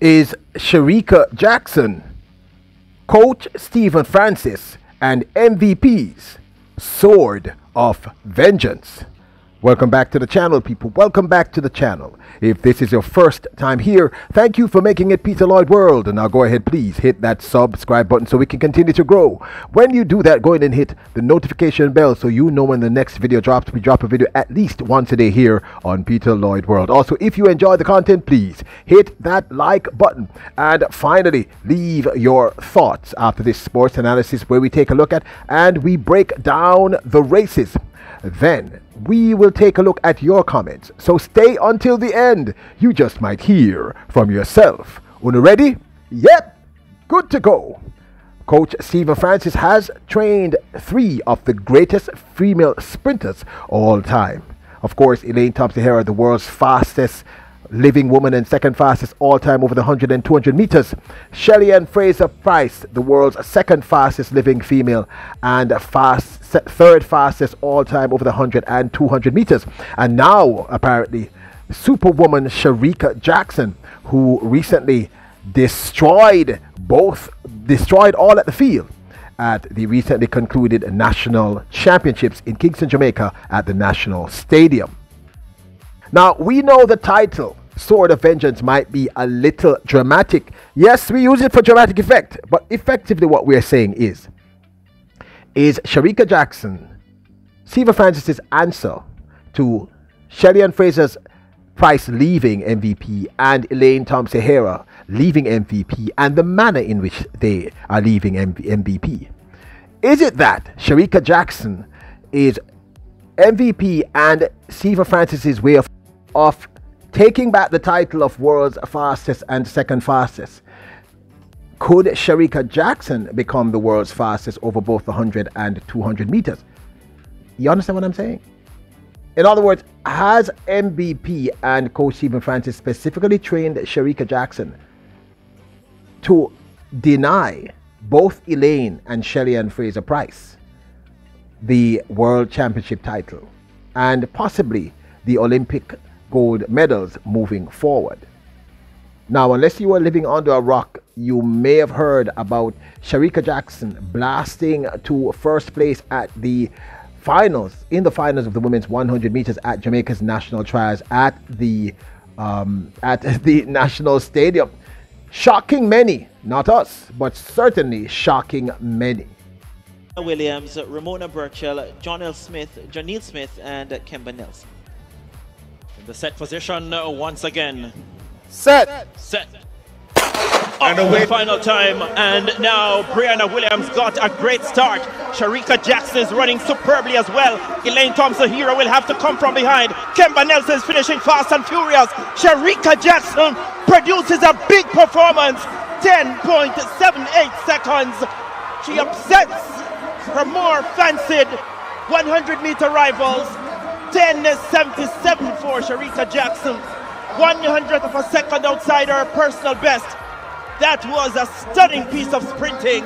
is Shericka Jackson, Coach Stephen Francis, and MVP's Sword of Vengeance. Welcome back to the channel, people. Welcome back to the channel. If this is your first time here, thank you for making it Peter Lloyd World. And now go ahead, please hit that subscribe button so we can continue to grow. When you do that, go ahead and hit the notification bell so you know when the next video drops. We drop a video at least once a day here on Peter Lloyd World. Also, if you enjoy the content, please hit that like button. And finally, leave your thoughts after this sports analysis where we take a look at and we break down the races. Then we will take a look at your comments. So stay until the end. You just might hear from yourself. Una ready? Yep. Good to go. Coach Stephen Francis has trained 3 of the greatest female sprinters all time. Of course, Elaine Thompson-Herah, the world's fastest living woman and second fastest all time over the 100 and 200 meters. Shelly-Ann Fraser-Pryce, the world's second fastest living female and third fastest all time over the 100 and 200 meters. And now, apparently, superwoman Shericka Jackson, who recently destroyed all at the field at the recently concluded national championships in Kingston, Jamaica at the National Stadium. Now, we know the title, Sword of Vengeance, might be a little dramatic. Yes, we use it for dramatic effect, but effectively what we're saying is Shericka Jackson, Stephen Francis' answer to Shelly-Ann Fraser-Pryce leaving MVP and Elaine Thompson-Herah leaving MVP and the manner in which they are leaving MVP. Is it that Shericka Jackson is MVP and Stephen Francis' way of taking back the title of world's fastest and second fastest? Could Shericka Jackson become the world's fastest over both the 100 and 200 meters? You understand what I'm saying? In other words, has MVP and Coach Stephen Francis specifically trained Shericka Jackson to deny both Elaine and Shelly-Ann Fraser-Pryce the world championship title and possibly the Olympic gold medals moving forward? Now, unless you are living under a rock, you may have heard about Shericka Jackson blasting to first place at the finals, in the finals of the women's 100 meters at Jamaica's national trials at the National Stadium. Shocking many, not us, but certainly shocking many. Williams, Ramona Burchell, Janelle Smith, and Kemba Nelson. In the set position once again. Set. And the final time, and now Brianna Williams got a great start. Shericka Jackson is running superbly as well. Elaine Thompson-Herah will have to come from behind. Kemba Nelson is finishing fast and furious. Shericka Jackson produces a big performance, 10.78 seconds. She upsets her more fancied 100-meter rivals. 10.77 for Shericka Jackson. 100th of a second outside her personal best. That was a stunning piece of sprinting.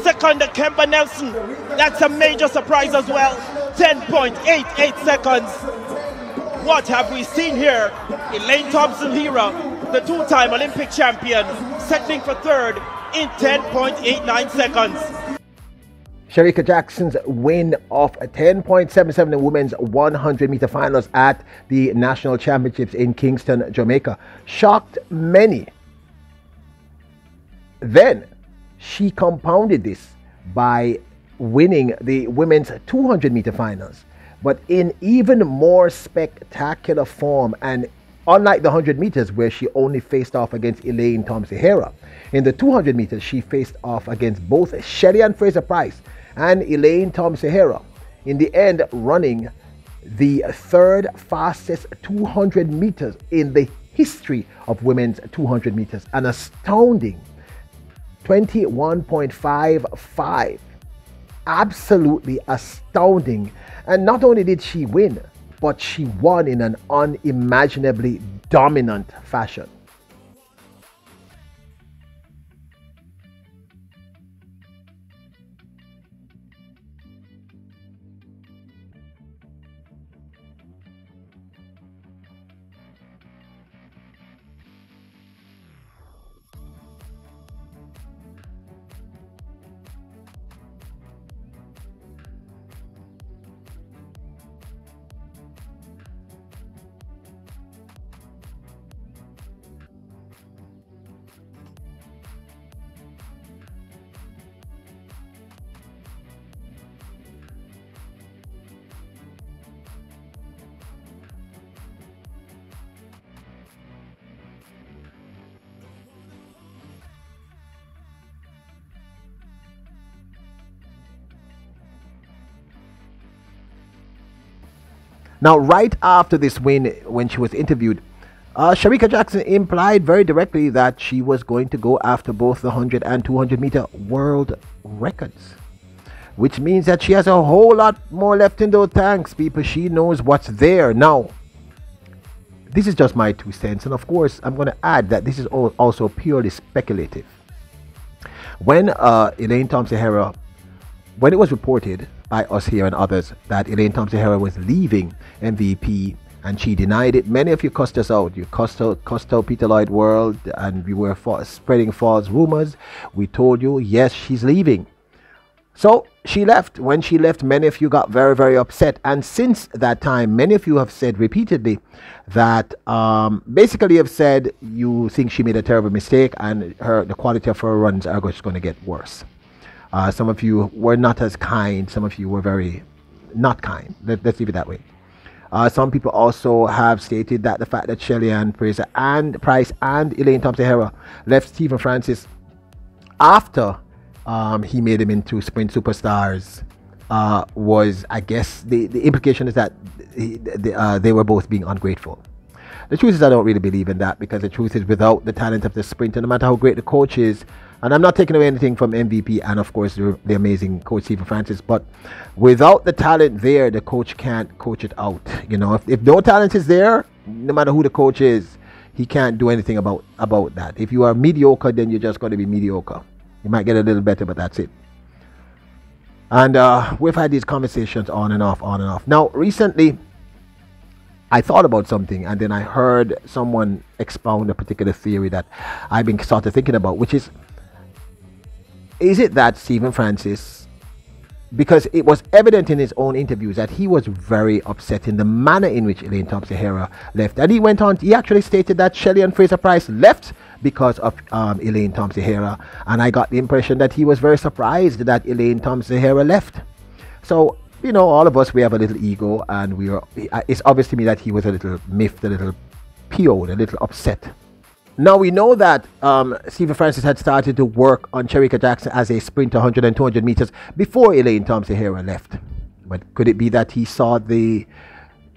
Second, Kemba Nelson. That's a major surprise as well. 10.88 seconds. What have we seen here? Elaine Thompson-Herah, the 2-time Olympic champion, settling for third in 10.89 seconds. Shericka Jackson's win of 10.77 in the women's 100-meter finals at the national championships in Kingston, Jamaica, shocked many. Then she compounded this by winning the women's 200-meter finals, but in even more spectacular form, and unlike the 100 meters where she only faced off against Elaine Thompson-Herah, in the 200 meters she faced off against both Shelly-Ann Fraser-Pryce and Elaine Thompson-Herah, in the end running the third fastest 200 meters in the history of women's 200 meters, an astounding 21.55. Absolutely astounding. And not only did she win, but she won in an unimaginably dominant fashion. Now, right after this win, when she was interviewed, Shericka Jackson implied very directly that she was going to go after both the 100 and 200 meter world records, which means that she has a whole lot more left in those tanks, people. She knows what's there. Now, this is just my 2 cents, and of course, I'm going to add that this is also purely speculative. When Elaine Thompson-Herah, when it was reported by us here and others that Elaine Thompson-Herah was leaving MVP, and she denied it, many of you cussed us out. You cussed out Peter Lloyd World, and we were spreading false rumors. We told you, yes, she's leaving. So she left. When she left, many of you got very, very upset. And since that time, many of you have said repeatedly that basically have said you think she made a terrible mistake and the quality of her runs are just going to get worse. Some of you were not as kind. Some of you were very not kind. Let's leave it that way. Some people also have stated that the fact that Shelly-Ann Price and Elaine Thompson-Herah left Stephen Francis after he made him into sprint superstars was, I guess, the implication is that they were both being ungrateful. The truth is, I don't really believe in that, because the truth is, without the talent of the sprinter, no matter how great the coach is, and I'm not taking away anything from MVP and of course the amazing coach Stephen Francis, but without the talent there, the coach can't coach it out. You know, if no talent is there, no matter who the coach is, he can't do anything about that. If you are mediocre, then you're just going to be mediocre. You might get a little better, but that's it. And we've had these conversations on and off. Now, recently, I thought about something, and then I heard someone expound a particular theory that I've been sort of thinking about, which is it that Stephen Francis, because it was evident in his own interviews that he was very upset in the manner in which Elaine Thompson-Herah left. And he actually stated that Shelly-Ann Fraser-Pryce left because of Elaine Thompson-Herah. And I got the impression that he was very surprised that Elaine Thompson-Herah left. So, you know, all of us, we have a little ego, and it's obvious to me that he was a little miffed, a little PO'd, a little upset. Now, we know that Stephen Francis had started to work on Shericka Jackson as a sprinter 100 and 200 meters before Elaine Thompson-Herah left. But could it be that he saw the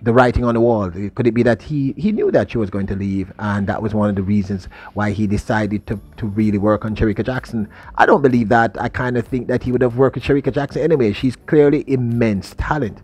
writing on the wall? Could it be that he knew that she was going to leave, and that was one of the reasons why he decided to really work on Shericka Jackson? I don't believe that. I kind of think that he would have worked with Shericka Jackson anyway. She's clearly immense talent.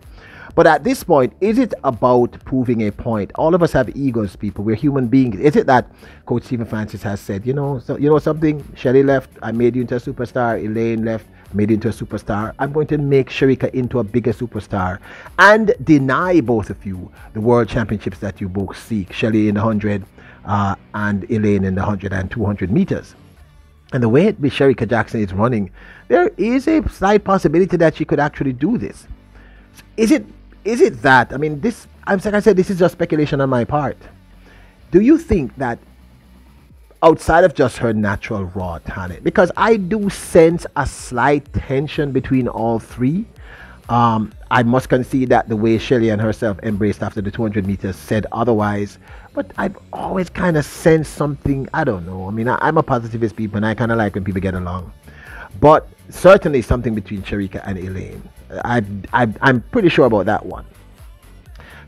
But at this point, is it about proving a point? All of us have egos, people. We're human beings. Is it that Coach Stephen Francis has said, you know something? Shelly left, I made you into a superstar. Elaine left, made you into a superstar. I'm going to make Shericka into a bigger superstar and deny both of you the world championships that you both seek. Shelly in the 100 and Elaine in the 100 and 200 meters. And the way Shericka Jackson is running, there is a slight possibility that she could actually do this. Is it that, I mean, this, like I said, this is just speculation on my part. Do you think that outside of just her natural raw talent, because I do sense a slight tension between all three, I must concede that the way Shelly-Ann herself embraced after the 200 meters said otherwise, but I've always kind of sensed something, I don't know. I mean, I'm a positivist people, and I kind of like when people get along. But certainly something between Shericka and Elaine. I'm pretty sure about that one.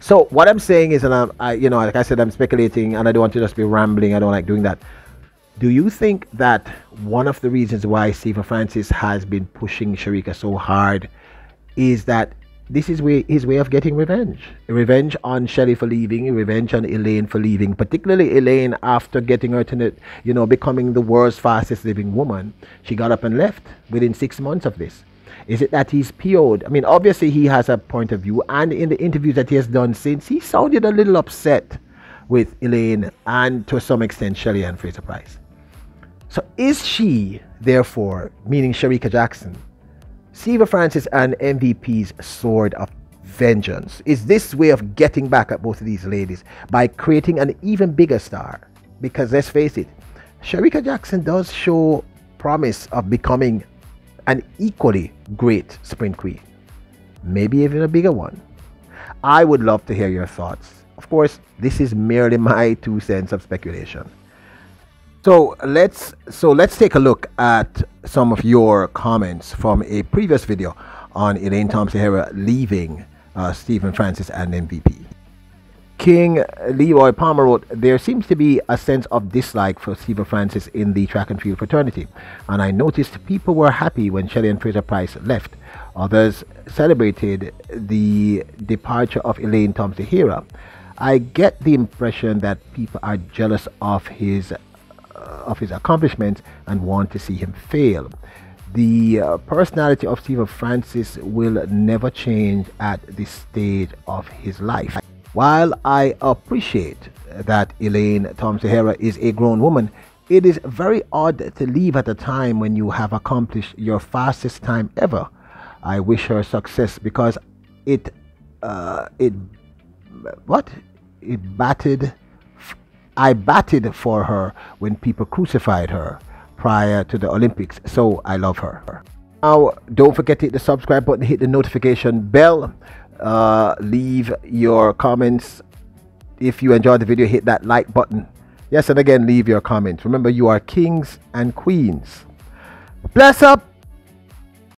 So what I'm saying is, and like I said, I'm speculating, and I don't want to just be rambling. I don't like doing that. Do you think that one of the reasons why Stephen Francis has been pushing Shericka so hard is that this is his way of getting revenge? Revenge on Shelly for leaving, revenge on Elaine for leaving, particularly Elaine after getting her to, becoming the world's fastest living woman. She got up and left within 6 months of this. Is it that he's PO'd? I mean, obviously he has a point of view, and in the interviews that he has done since, he sounded a little upset with Elaine and to some extent Shelly-Ann Fraser-Pryce. So is she, therefore, meaning Shericka Jackson, Stephen Francis and MVP's sword of vengeance? Is this way of getting back at both of these ladies by creating an even bigger star? Because let's face it, Shericka Jackson does show promise of becoming an equally great sprint queen, maybe even a bigger one. I would love to hear your thoughts. Of course, this is merely my 2 cents of speculation. So let's take a look at some of your comments from a previous video on Elaine Thompson-Herah leaving Stephen Francis and MVP. King Leroy Palmer wrote, there seems to be a sense of dislike for Stephen Francis in the track and field fraternity, and I noticed people were happy when Shelley and Fraser Price left. Others celebrated the departure of Elaine Thompson-Herah. I get the impression that people are jealous of his accomplishments and want to see him fail. The personality of Stephen Francis will never change at this stage of his life. While I appreciate that Elaine Thompson-Herah is a grown woman, it is very odd to leave at a time when you have accomplished your fastest time ever. I wish her success because I batted for her when people crucified her prior to the Olympics, so I love her. Now, don't forget to hit the subscribe button, hit the notification bell. Leave your comments. If you enjoyed the video, hit that like button. Yes, and again, leave your comments. Remember, you are kings and queens. Bless up.